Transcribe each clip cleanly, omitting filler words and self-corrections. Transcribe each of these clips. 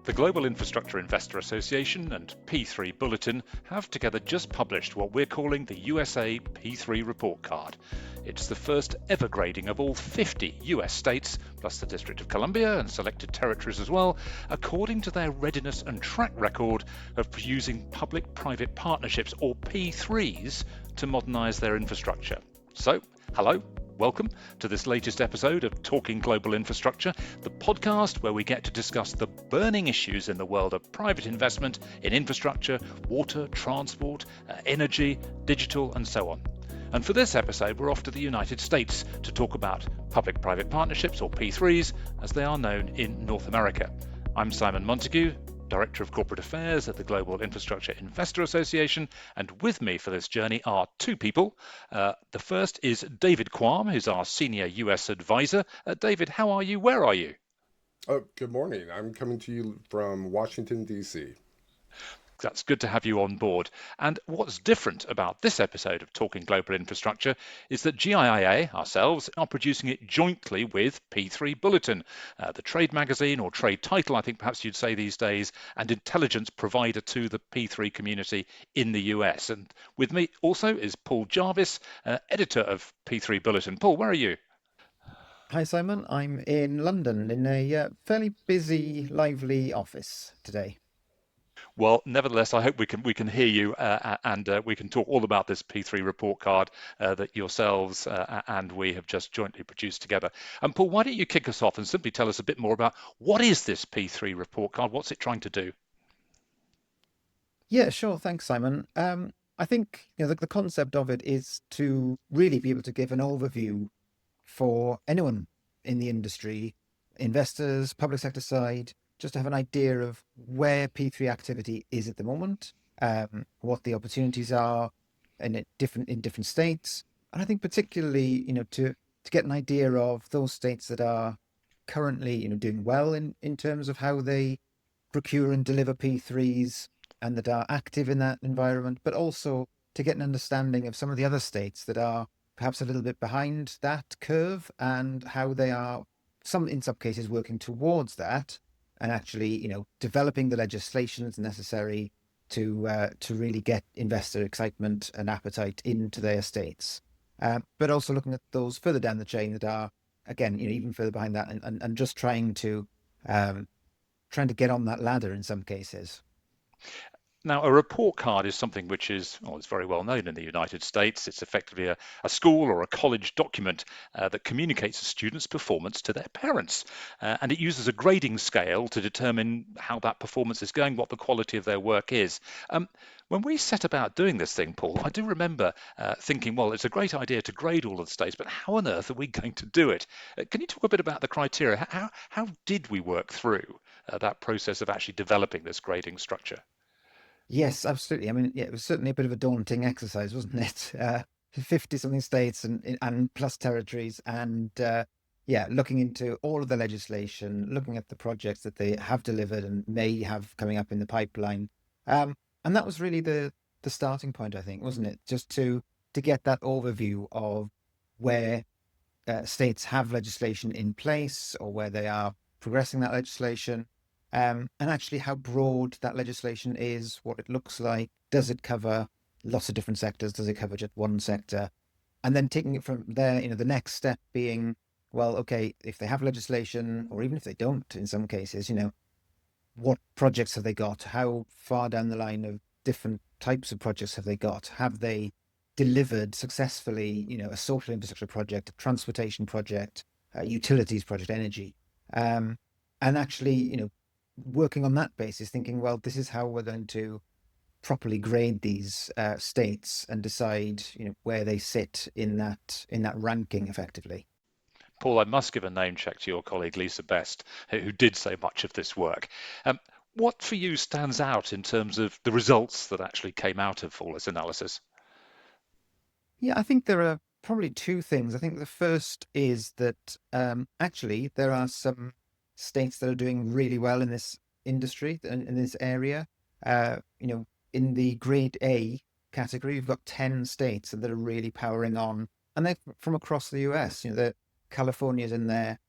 The Global Infrastructure Investor Association and P3 Bulletin have together just published what we're calling the USA P3 Report Card. It's the first ever grading of all 50 US states, plus the District of Columbia and selected territories as well, according to their readiness and track record of using public-private partnerships, or P3s, to modernise their infrastructure. So, hello. Welcome to this latest episode of Talking Global Infrastructure, the podcast where we get to discuss the burning issues in the world of private investment in infrastructure, water, transport, energy, digital, and so on. And for this episode, we're off to the United States to talk about public-private partnerships, or P3s, as they are known in North America. I'm Simon Montague, Director of Corporate Affairs at the Global Infrastructure Investor Association, and with me for this journey are two people. The first is David Quam, who's our Senior U.S. Advisor. David, how are you? Where are you? Oh, good morning. I'm coming to you from Washington, D.C. That's good to have you on board. And what's different about this episode of Talking Global Infrastructure is that GIIA, ourselves, are producing it jointly with P3 Bulletin, the trade magazine, or trade title, I think perhaps you'd say these days, and intelligence provider to the P3 community in the US. And with me also is Paul Jarvis, editor of P3 Bulletin. Paul, where are you? Hi, Simon. I'm in London in a fairly busy, lively office today. Well, nevertheless, I hope we can hear you and we can talk all about this P3 report card that yourselves and we have just jointly produced together. And Paul, why don't you kick us off and simply tell us a bit more about what is this P3 report card? What's it trying to do? Yeah, sure. Thanks, Simon. I think the concept of it is to really be able to give an overview for anyone in the industry, investors, public sector side, just to have an idea of where P3 activity is at the moment, what the opportunities are in different states, and I think particularly to get an idea of those states that are currently doing well in terms of how they procure and deliver P3s and that are active in that environment, but also to get an understanding of some of the other states that are perhaps a little bit behind that curve and how they are in some cases working towards that and actually developing the legislation that's necessary to really get investor excitement and appetite into their states, but also looking at those further down the chain that are again even further behind that and just trying to get on that ladder in some cases. Now, a report card is something which is, it's very well known in the United States. It's effectively a school or a college document that communicates a student's performance to their parents. And it uses a grading scale to determine how that performance is going, what the quality of their work is. When we set about doing this thing, Paul, I do remember thinking, well, it's a great idea to grade all of the states, but how on earth are we going to do it? Can you talk a bit about the criteria? How did we work through that process of actually developing this grading structure? Yes, absolutely. I mean, yeah, it was certainly a bit of a daunting exercise, wasn't it? 50 something states and plus territories, and yeah, looking into all of the legislation, looking at the projects that they have delivered and may have coming up in the pipeline. And that was really the starting point, I think, wasn't it? Just to get that overview of where states have legislation in place or where they are progressing that legislation, and actually how broad that legislation is, what it looks like. Does it cover lots of different sectors? Does it cover just one sector? And then taking it from there, the next step being, well, okay, if they have legislation, or even if they don't, in some cases, what projects have they got? How far down the line of different types of projects have they got? Have they delivered successfully, a social infrastructure project, a transportation project, a utilities project, energy? And actually, working on that basis, thinking, well, this is how we're going to properly grade these states and decide, where they sit in that ranking effectively. Paul, I must give a name check to your colleague Lisa Best, who did so much of this work. What for you stands out in terms of the results that actually came out of all this analysis? Yeah, I think there are probably two things. I think the first is that actually there are some states that are doing really well in this industry, in this area. In the grade A category, you've got 10 states that are really powering on, and they're from across the US. The California's in there,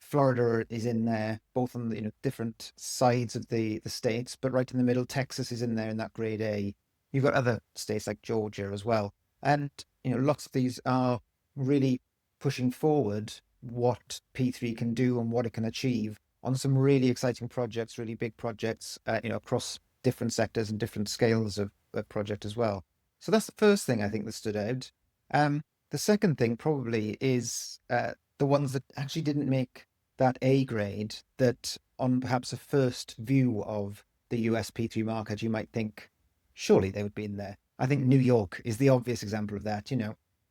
Florida is in there, both on the different sides of the states, but right in the middle, Texas is in there in that grade A. You've got other states like Georgia as well, and lots of these are really pushing forward what P3 can do and what it can achieve on some really exciting projects, really big projects, across different sectors and different scales of project as well. So that's the first thing I think that stood out. The second thing probably is the ones that actually didn't make that A grade, that on perhaps a first view of the US P3 market, you might think, surely they would be in there. I think New York is the obvious example of that.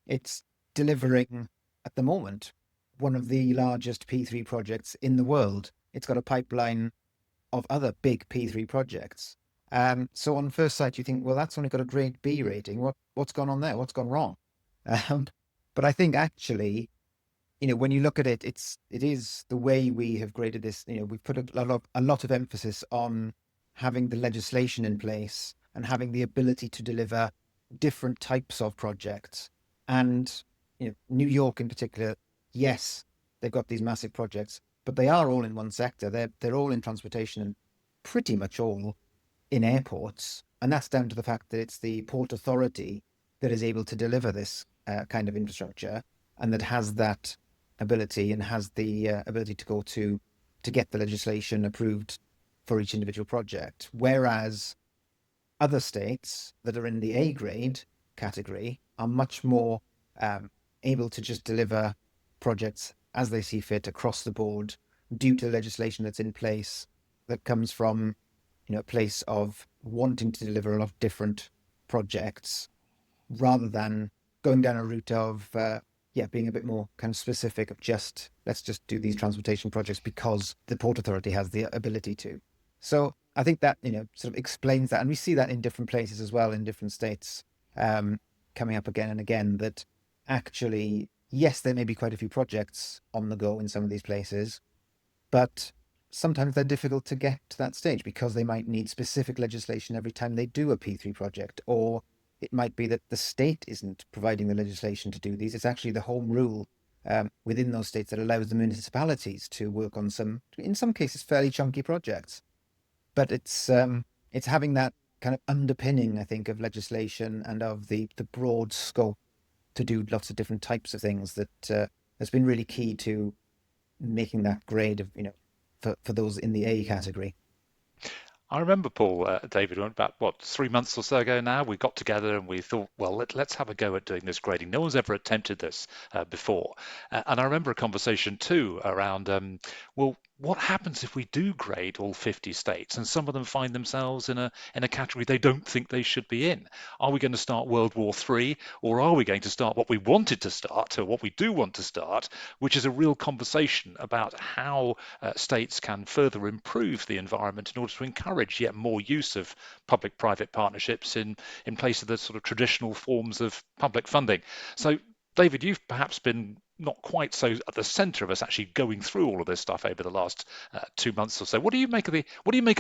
It's delivering at the moment one of the largest P3 projects in the world. It's got a pipeline of other big P3 projects. So on first sight, you think, well, that's only got a grade B rating. What's gone on there? What's gone wrong? But I think actually, when you look at it, it is the way we have graded this. We've put a lot of emphasis on having the legislation in place and having the ability to deliver different types of projects. And New York in particular, yes, they've got these massive projects, but they are all in one sector. They're all in transportation and pretty much all in airports. And that's down to the fact that it's the Port Authority that is able to deliver this kind of infrastructure, and that has that ability and has the ability to go to get the legislation approved for each individual project. Whereas other states that are in the A grade category are much more able to just deliver projects as they see fit across the board due to legislation that's in place that comes from a place of wanting to deliver a lot of different projects rather than going down a route of being a bit more kind of specific of let's just do these transportation projects because the Port Authority has the ability to. So I think that sort of explains that, and we see that in different places as well, in different states, coming up again and again, that actually, yes, there may be quite a few projects on the go in some of these places, but sometimes they're difficult to get to that stage because they might need specific legislation every time they do a P3 project, or it might be that the state isn't providing the legislation to do these. It's actually the home rule within those states that allows the municipalities to work on in some cases, fairly chunky projects. But it's having that kind of underpinning, I think, of legislation and of the broad scope to do lots of different types of things that has been really key to making that grade of for those in the A category. I remember, Paul, David, about 3 months or so ago now, we got together and we thought, well, let's have a go at doing this grading. No one's ever attempted this before. And I remember a conversation too around, well, what happens if we do grade all 50 states and some of them find themselves in a category they don't think they should be in? Are we going to start World War III, or are we going to start what we wanted to start, or what we do want to start, which is a real conversation about how states can further improve the environment in order to encourage yet more use of public-private partnerships in place of the sort of traditional forms of public funding. So, David, you've perhaps been not quite so at the centre of us actually going through all of this stuff over the last 2 months or so. What do you make of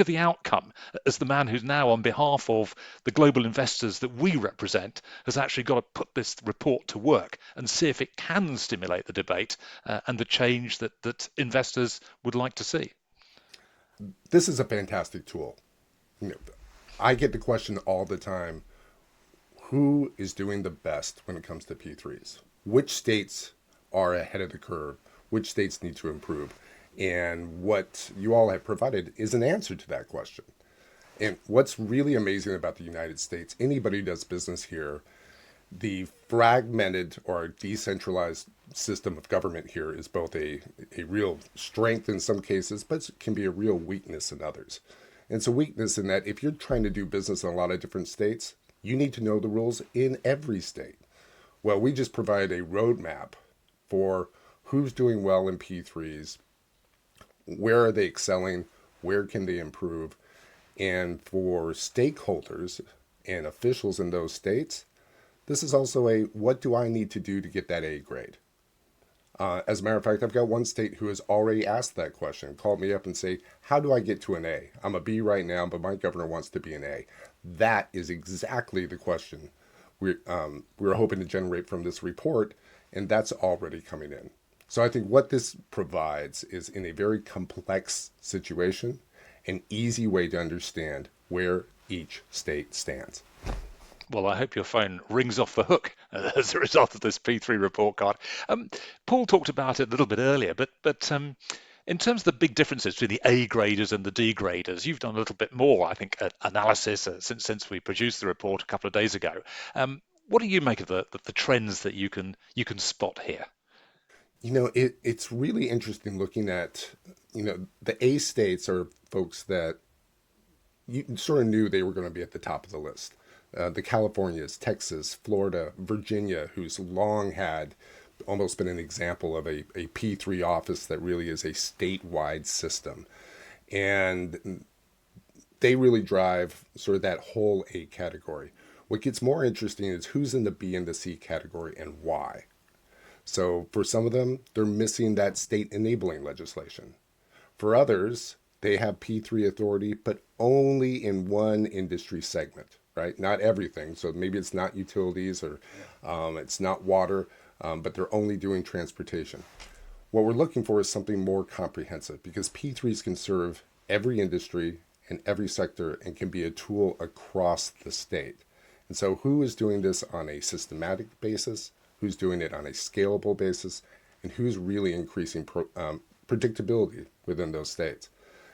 the outcome as the man who's now, on behalf of the global investors that we represent, has actually got to put this report to work and see if it can stimulate the debate and the change that investors would like to see? This is a fantastic tool. I get the question all the time, who is doing the best when it comes to P3s? Which states are ahead of the curve? Which states need to improve? And what you all have provided is an answer to that question. And what's really amazing about the United States, anybody who does business here, the fragmented or decentralized system of government here is both a real strength in some cases, but can be a real weakness in others. And it's a weakness in that if you're trying to do business in a lot of different states, you need to know the rules in every state. Well, we just provide a roadmap for who's doing well in P3s, where are they excelling, where can they improve, and for stakeholders and officials in those states, this is also a what do I need to do to get that A grade? As a matter of fact, I've got one state who has already asked that question, called me up and say, how do I get to an A? I'm a B right now, but my governor wants to be an A. That is exactly the question we're hoping to generate from this report, and that's already coming in. So I think what this provides is, in a very complex situation, an easy way to understand where each state stands. Well, I hope your phone rings off the hook as a result of this P3 report card. Paul talked about it a little bit earlier, but in terms of the big differences between the A graders and the D graders, you've done a little bit more, I think, analysis since we produced the report a couple of days ago. What do you make of the trends that you can spot here? It's really interesting looking at, the A states are folks that you sort of knew they were going to be at the top of the list. The Californias, Texas, Florida, Virginia, who's long had almost been an example of a P3 office that really is a statewide system. And they really drive sort of that whole A category. What gets more interesting is who's in the B and the C category and why. So for some of them, they're missing that state enabling legislation. For others, they have P3 authority, but only in one industry segment, right? Not everything. So maybe it's not utilities or it's not water, but they're only doing transportation. What we're looking for is something more comprehensive, because P3s can serve every industry and every sector and can be a tool across the state. And so who is doing this on a systematic basis? Who's doing it on a scalable basis? And who's really increasing predictability within those states?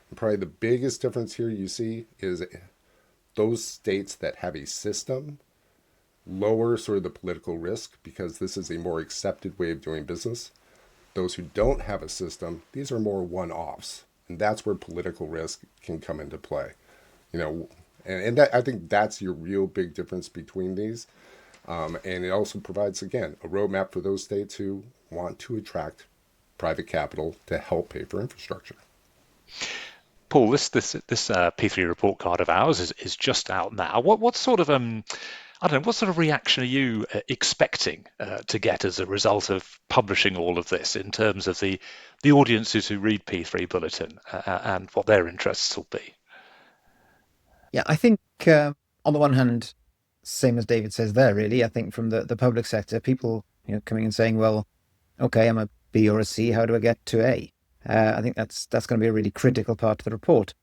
And probably the biggest difference here you see is those states that have a system lower sort of the political risk, because this is a more accepted way of doing business. Those who don't have a system, these are more one-offs. And that's where political risk can come into play. And that, I think that's your real big difference between these. And it also provides, again, a roadmap for those states who want to attract private capital to help pay for infrastructure. Paul, this P3 report card of ours is just out now. What sort of I don't know, what sort of reaction are you expecting to get as a result of publishing all of this in terms of the audiences who read P3 Bulletin and what their interests will be? Yeah, I think on the one hand, same as David says there, really, I think from the public sector, people coming and saying, well, okay, I'm a B or a C, how do I get to A? I think that's going to be a really critical part of the report.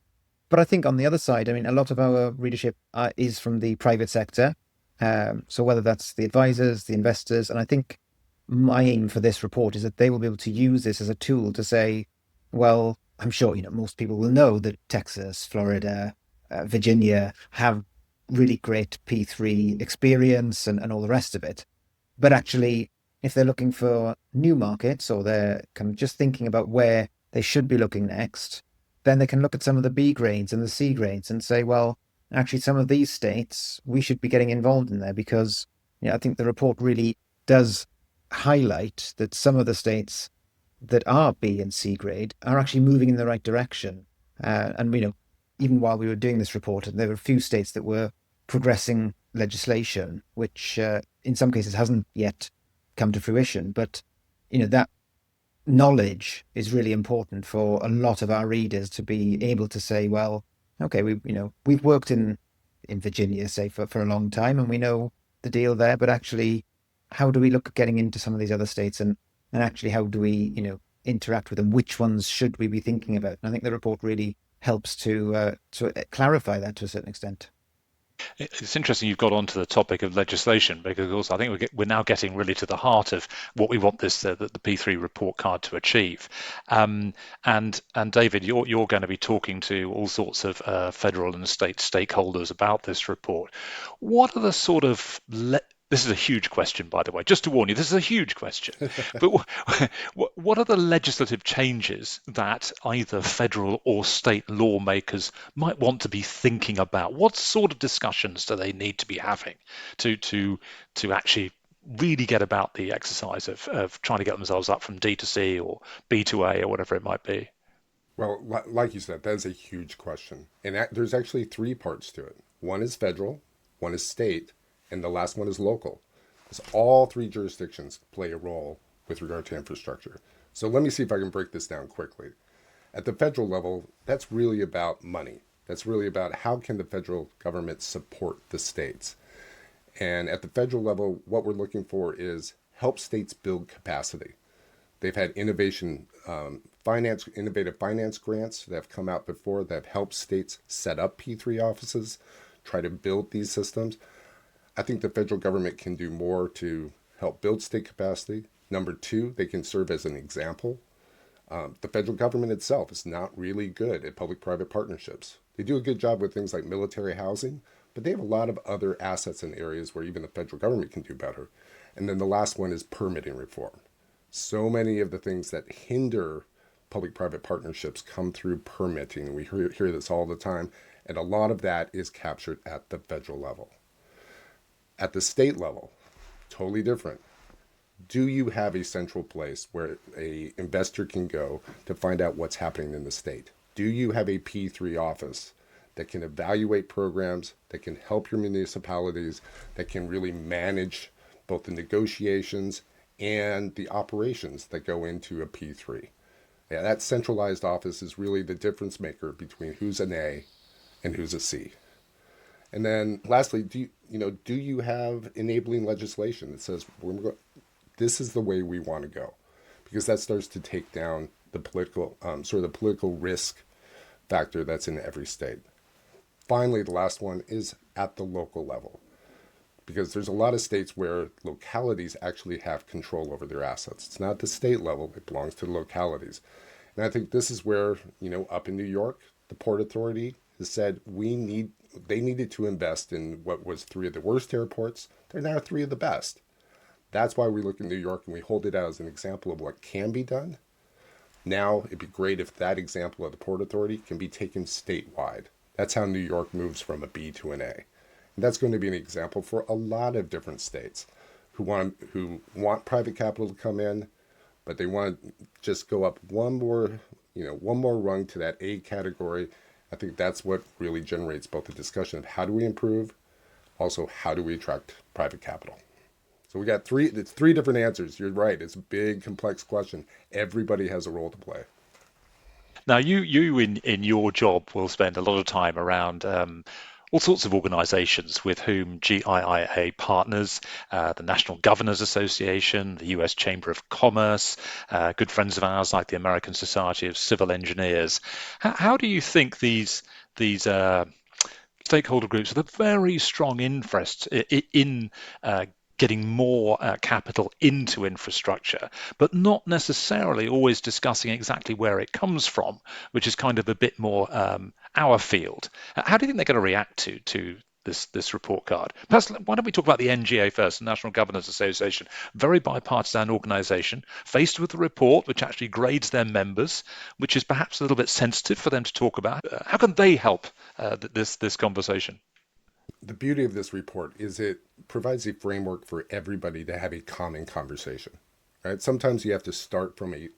But I think on the other side, I mean, a lot of our readership is from the private sector. So whether that's the advisors, the investors, and I think my aim for this report is that they will be able to use this as a tool to say, well, I'm sure most people will know that Texas, Florida, Virginia have really great P3 experience and all the rest of it. But actually, if they're looking for new markets, or they're kind of just thinking about where they should be looking next, then they can look at some of the B grades and the C grades and say, well, actually, some of these states, we should be getting involved in there, because I think the report really does highlight that some of the states that are B and C grade are actually moving in the right direction. And even while we were doing this report, there were a few states that were progressing legislation, which in some cases hasn't yet come to fruition. But that knowledge is really important for a lot of our readers to be able to say, well, okay, we've worked in Virginia, say, for a long time, and we know the deal there. But actually, how do we look at getting into some of these other states, and actually how do we interact with them? Which ones should we be thinking about? And I think the report really helps to clarify that to a certain extent. It's interesting you've got onto the topic of legislation, because also I think we're now getting really to the heart of what we want the P3 report card to achieve. And David, you're going to be talking to all sorts of federal and state stakeholders about this report. What are the sort of this is a huge question, by the way, just to warn you, this is a huge question. But what are the legislative changes that either federal or state lawmakers might want to be thinking about? What sort of discussions do they need to be having to actually really get about the exercise of trying to get themselves up from D to C or B to A or whatever it might be? Well, like you said, that is a huge question. And there's actually three parts to it. One is federal, one is state, and the last one is local. So all three jurisdictions play a role with regard to infrastructure. So let me see if I can break this down quickly. At the federal level, that's really about money. That's really about how can the federal government support the states. And at the federal level, what we're looking for is help states build capacity. They've had innovative finance grants that have come out before that have helped states set up P3 offices, try to build these systems. I think the federal government can do more to help build state capacity. Number two, they can serve as an example. The federal government itself is not really good at public-private partnerships. They do a good job with things like military housing, but they have a lot of other assets in areas where even the federal government can do better. And then the last one is permitting reform. So many of the things that hinder public-private partnerships come through permitting. We hear this all the time, and a lot of that is captured at the federal level. At the state level, totally different. Do you have a central place where an investor can go to find out what's happening in the state? Do you have a P3 office that can evaluate programs, that can help your municipalities, that can really manage both the negotiations and the operations that go into a P3? Yeah, that centralized office is really the difference maker between who's an A and who's a C. And then lastly, do you have enabling legislation that says this is the way we want to go? Because that starts to take down the political risk factor that's in every state. Finally, the last one is at the local level, because there's a lot of states where localities actually have control over their assets. It's not at the state level, it belongs to the localities. And I think this is where, up in New York, the Port Authority has said they needed to invest in what was 3 of the worst airports. They're now 3 of the best. That's why we look at New York and we hold it out as an example of what can be done. Now, it'd be great if that example of the Port Authority can be taken statewide. That's how New York moves from a B to an A. And that's going to be an example for a lot of different states who want private capital to come in, but they want to just go up one more rung to that A category. I think that's what really generates both the discussion of how do we improve, also how do we attract private capital. So we got three different answers. You're right. It's a big, complex question. Everybody has a role to play. Now, you in your job will spend a lot of time around all sorts of organizations with whom GIIA partners, the National Governors Association, the U.S. Chamber of Commerce, good friends of ours like the American Society of Civil Engineers. How do you think these stakeholder groups with a very strong interest in getting more capital into infrastructure, but not necessarily always discussing exactly where it comes from, which is kind of a bit more our field. How do you think they're going to react to this report card? Perhaps, why don't we talk about the NGA first, the National Governors Association, very bipartisan organization, faced with a report which actually grades their members, which is perhaps a little bit sensitive for them to talk about. How can they help this conversation? The beauty of this report is it provides a framework for everybody to have a common conversation. Right? Sometimes you have to start from a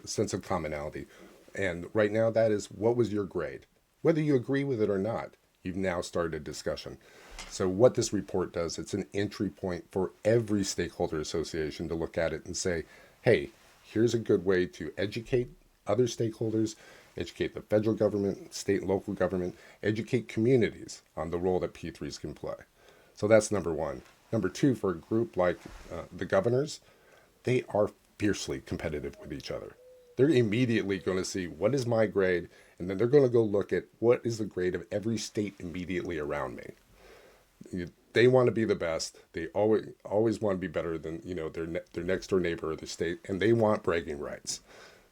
sense of commonality. And right now that is, what was your grade? Whether you agree with it or not, you've now started a discussion. So what this report does, it's an entry point for every stakeholder association to look at it and say, hey, here's a good way to educate other stakeholders, educate the federal government, state and local government, educate communities on the role that P3s can play. So that's number one. Number two, for a group like the governors, they are fiercely competitive with each other. They're immediately going to see what is my grade, and then they're going to go look at what is the grade of every state immediately around me. They want to be the best. They always want to be better than their next door neighbor or the state, and they want bragging rights.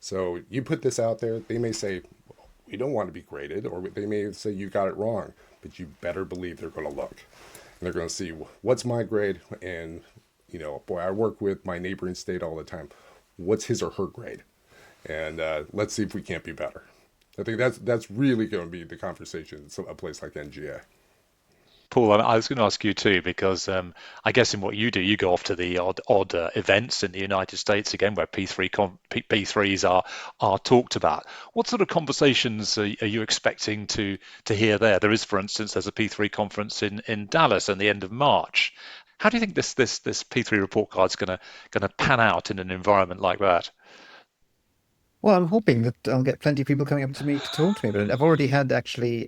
So you put this out there, they may say, we don't want to be graded, or they may say you got it wrong, but you better believe they're going to look. And they're going to see, what's my grade? And, boy, I work with my neighboring state all the time. What's his or her grade? And let's see if we can't be better. I think that's really going to be the conversation in a place like NGA. Paul, I was going to ask you too, because I guess in what you do, you go off to the odd events in the United States again, where P3s are talked about. What sort of conversations are you expecting to hear there? There is, for instance, there's a P3 conference in Dallas in the end of March. How do you think this P3 report card is going to pan out in an environment like that? Well, I'm hoping that I'll get plenty of people coming up to me to talk to me about it. I've already had actually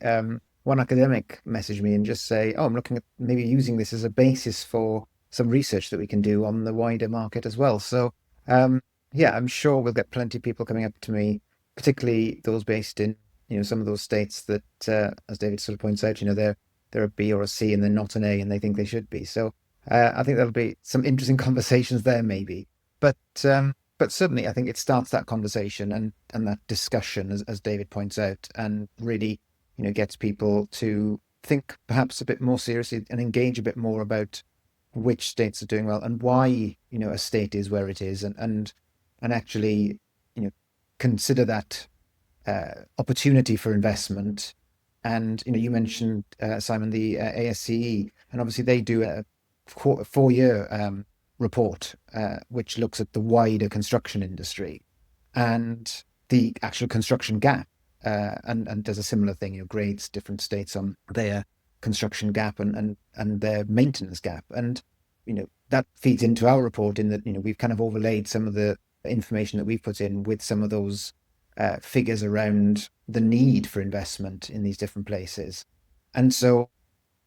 one academic message me and just say, oh, I'm looking at maybe using this as a basis for some research that we can do on the wider market as well. So yeah, I'm sure we'll get plenty of people coming up to me, particularly those based in, some of those states that, as David sort of points out, they're a B or a C and they're not an A, and they think they should be. So I think there'll be some interesting conversations there, maybe. But certainly, I think it starts that conversation and that discussion, as David points out, and really, gets people to think perhaps a bit more seriously and engage a bit more about which states are doing well and why, a state is where it is, and actually, you know, consider that opportunity for investment. And you mentioned, Simon, the ASCE, and obviously they do a 4-year report which looks at the wider construction industry and the actual construction gap, and does a similar thing. Grades different states on their construction gap and their maintenance gap, and that feeds into our report in that we've kind of overlaid some of the information that we've put in with some of those figures around the need for investment in these different places. And so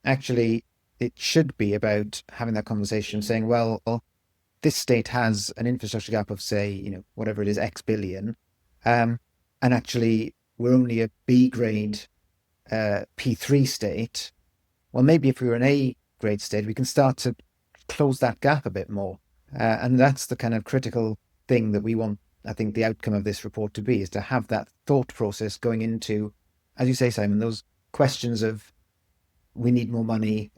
actually it should be about having that conversation, saying, well, this state has an infrastructure gap of, say, whatever it is, X billion, and actually we're only a B grade P3 state. Well, maybe if we were an A grade state, we can start to close that gap a bit more. And that's the kind of critical thing that we want, I think, the outcome of this report to be, is to have that thought process going into, as you say, Simon, those questions of, we need more money.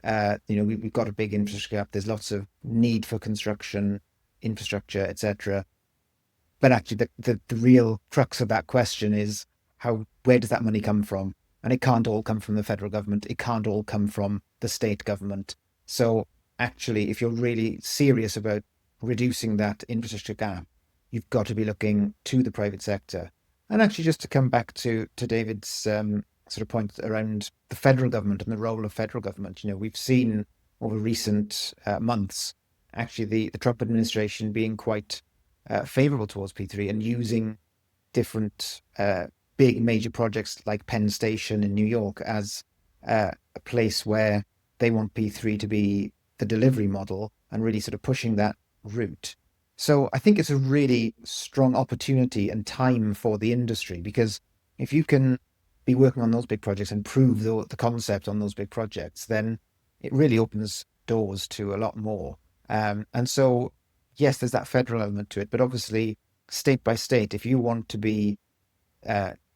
We've got a big infrastructure gap. There's lots of need for construction, infrastructure, etc. But actually, the real crux of that question is, where does that money come from? And it can't all come from the federal government. It can't all come from the state government. So actually, if you're really serious about reducing that infrastructure gap, you've got to be looking to the private sector. And actually, just to come back to David's sort of point around the federal government and the role of federal government, we've seen over recent months, actually, the Trump administration being quite favorable towards P3 and using different big major projects like Penn Station in New York as a place where they want P3 to be the delivery model and really sort of pushing that route. So I think it's a really strong opportunity and time for the industry, because if you can be working on those big projects and prove the concept on those big projects, then it really opens doors to a lot more. And so, yes, there's that federal element to it, but obviously, state by state, if you want to be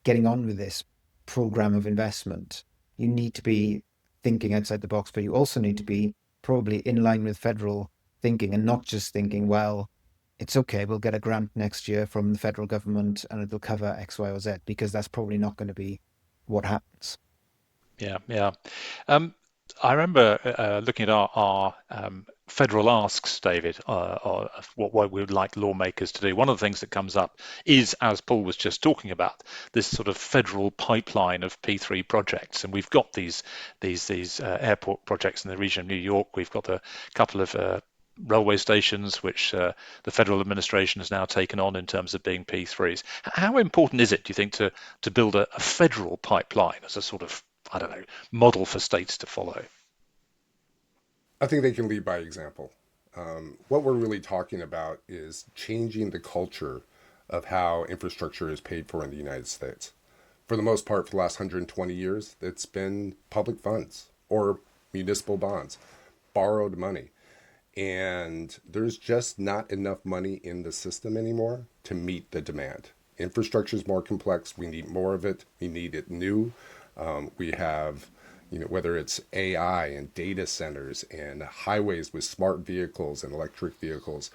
getting on with this program of investment, you need to be thinking outside the box, but you also need to be probably in line with federal thinking and not just thinking, well, it's okay, we'll get a grant next year from the federal government and it'll cover X, Y, or Z, because that's probably not going to be what happens. Yeah. I remember looking at our federal asks, David, what we would like lawmakers to do. One of the things that comes up is, as Paul was just talking about, this sort of federal pipeline of P3 projects, and we've got these airport projects in the region of New York. We've got a couple of railway stations which the federal administration has now taken on in terms of being P3s. How important is it, do you think, to build a federal pipeline as a sort of, I don't know, model for states to follow? I think they can lead by example. What we're really talking about is changing the culture of how infrastructure is paid for in the United States. For the most part, for the last 120 years, it's been public funds or municipal bonds, borrowed money. And there's just not enough money in the system anymore to meet the demand. Infrastructure is more complex. We need more of it. We need it new. We have, whether it's AI and data centers and highways with smart vehicles and electric vehicles,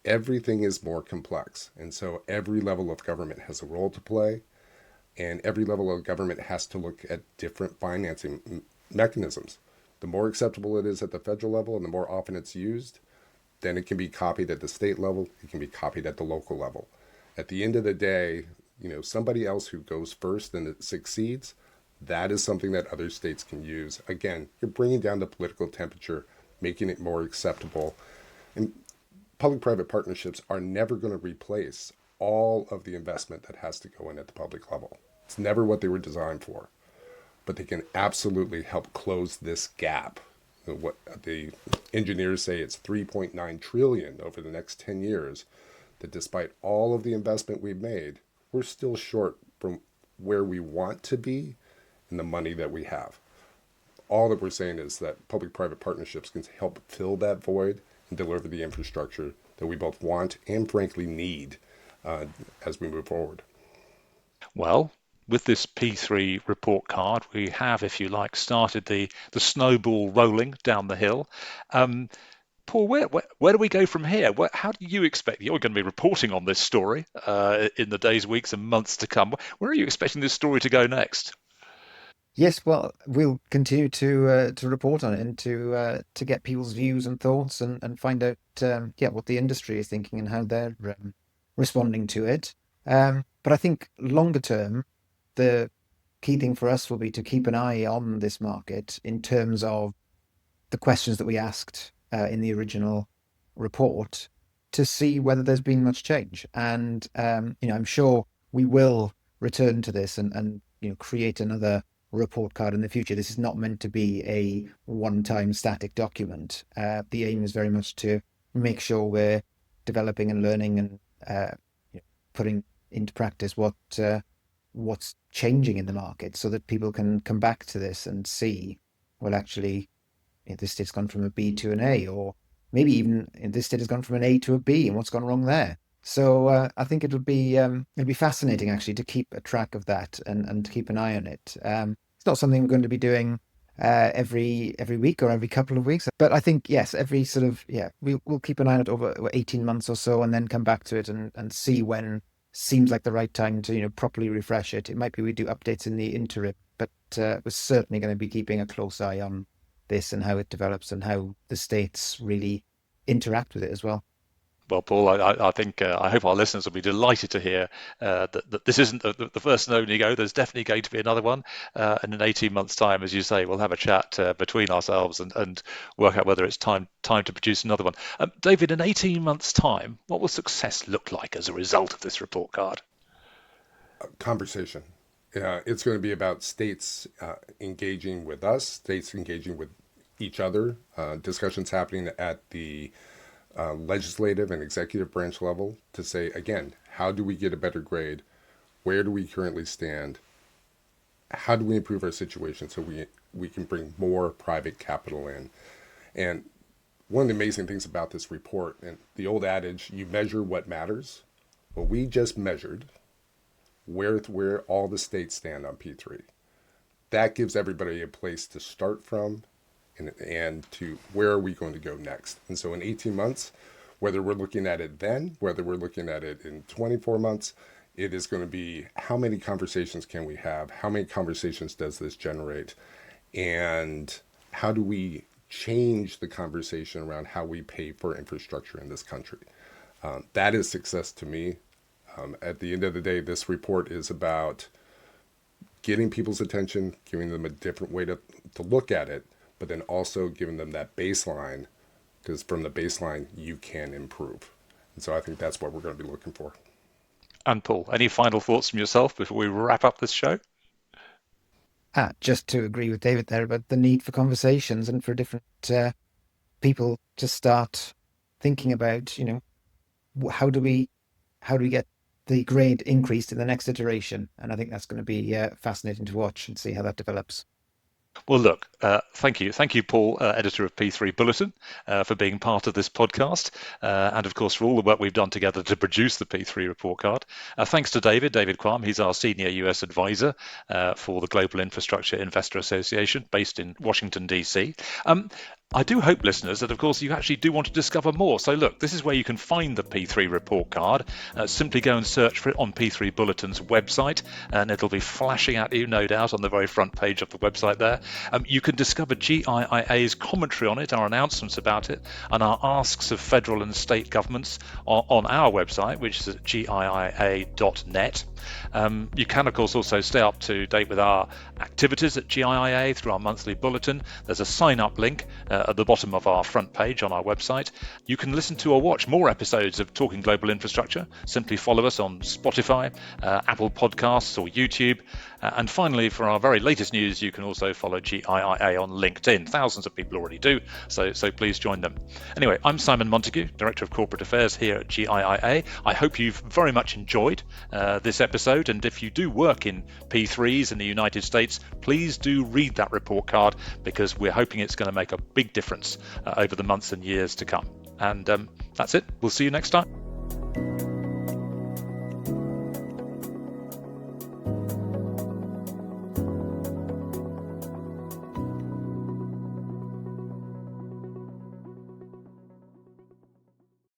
everything is more complex. And so every level of government has a role to play, and every level of government has to look at different financing mechanisms. The more acceptable it is at the federal level and the more often it's used, then it can be copied at the state level, it can be copied at the local level. At the end of the day, somebody else who goes first and it succeeds, that is something that other states can use. Again, you're bringing down the political temperature, making it more acceptable. And public-private partnerships are never going to replace all of the investment that has to go in at the public level. It's never what they were designed for. But they can absolutely help close this gap. What the engineers say, it's 3.9 trillion over the next 10 years that despite all of the investment we've made, we're still short from where we want to be and the money that we have. All that we're saying is that public-private partnerships can help fill that void and deliver the infrastructure that we both want and frankly need as we move forward. Well, with this P3 report card, we have, if you like, started the snowball rolling down the hill. Paul, where do we go from here? How do you expect? You're going to be reporting on this story in the days, weeks, and months to come. Where are you expecting this story to go next? Yes, well, we'll continue to report on it and to get people's views and thoughts and find out what the industry is thinking and how they're responding to it. But I think longer term, the key thing for us will be to keep an eye on this market in terms of the questions that we asked in the original report to see whether there's been much change. And I'm sure we will return to this and create another report card in the future. This is not meant to be a one-time static document. The aim is very much to make sure we're developing and learning and putting into practice what's changing in the market so that people can come back to this and see, well, actually, this state's gone from a B to an A, or maybe even this state has gone from an A to a B, and what's gone wrong there. So I think it'll be fascinating actually to keep a track of that and to keep an eye on it. It's not something we're going to be doing every week or every couple of weeks, but I think yes, every sort of we'll keep an eye on it over 18 months or so, and then come back to it and see when seems like the right time to properly refresh it. It might be we do updates in the interim, but we're certainly going to be keeping a close eye on this and how it develops and how the states really interact with it as well. Well, Paul, I think I hope our listeners will be delighted to hear that this isn't the first and only go. There's definitely going to be another one. And in 18 months' time, as you say, we'll have a chat between ourselves and work out whether it's time to produce another one. David, in 18 months' time, what will success look like as a result of this report card? Conversation. It's going to be about states engaging with us, states engaging with each other, discussions happening at the legislative and executive branch level to say, again, how do we get a better grade? Where do we currently stand? How do we improve our situation so we can bring more private capital in? And one of the amazing things about this report, and the old adage, you measure what matters. Well, we just measured where all the states stand on P3. That gives everybody a place to start from and to where are we going to go next. And so in 18 months, whether we're looking at it then, whether we're looking at it in 24 months, it is going to be how many conversations can we have? How many conversations does this generate? And how do we change the conversation around how we pay for infrastructure in this country? That is success to me. At the end of the day, this report is about getting people's attention, giving them a different way to look at it, but then also giving them that baseline, because from the baseline, you can improve. And so I think that's what we're going to be looking for. And Paul, any final thoughts from yourself before we wrap up this show? Just to agree with David there about the need for conversations and for different people to start thinking about, how do we get the grade increased in the next iteration? And I think that's going to be fascinating to watch and see how that develops. Well, look, thank you, Paul, editor of P3 Bulletin, for being part of this podcast, and of course for all the work we've done together to produce the P3 report card. Thanks to David Quam. He's our Senior U.S. advisor for the Global Infrastructure Investor Association, based in Washington, D.C. I do hope, listeners, that of course you actually do want to discover more. So look, this is where you can find the P3 report card. Simply go and search for it on P3 Bulletin's website, and it'll be flashing at you, no doubt, on the very front page of the website there. You can discover GIIA's commentary on it, our announcements about it, and our asks of federal and state governments on our website, which is at giia.net. You can, of course, also stay up to date with our activities at GIIA through our monthly bulletin. There's a sign-up link at the bottom of our front page on our website. You can listen to or watch more episodes of Talking Global Infrastructure. Simply follow us on Spotify, Apple Podcasts, or YouTube. And finally, for our very latest news, you can also follow GIIA on LinkedIn. Thousands of people already do, so please join them. Anyway, I'm Simon Montague, Director of Corporate Affairs here at GIIA. I hope you've very much enjoyed this episode, and if you do work in P3s in the United States, please do read that report card, because we're hoping it's going to make a big difference over the months and years to come. And that's it. We'll see you next time.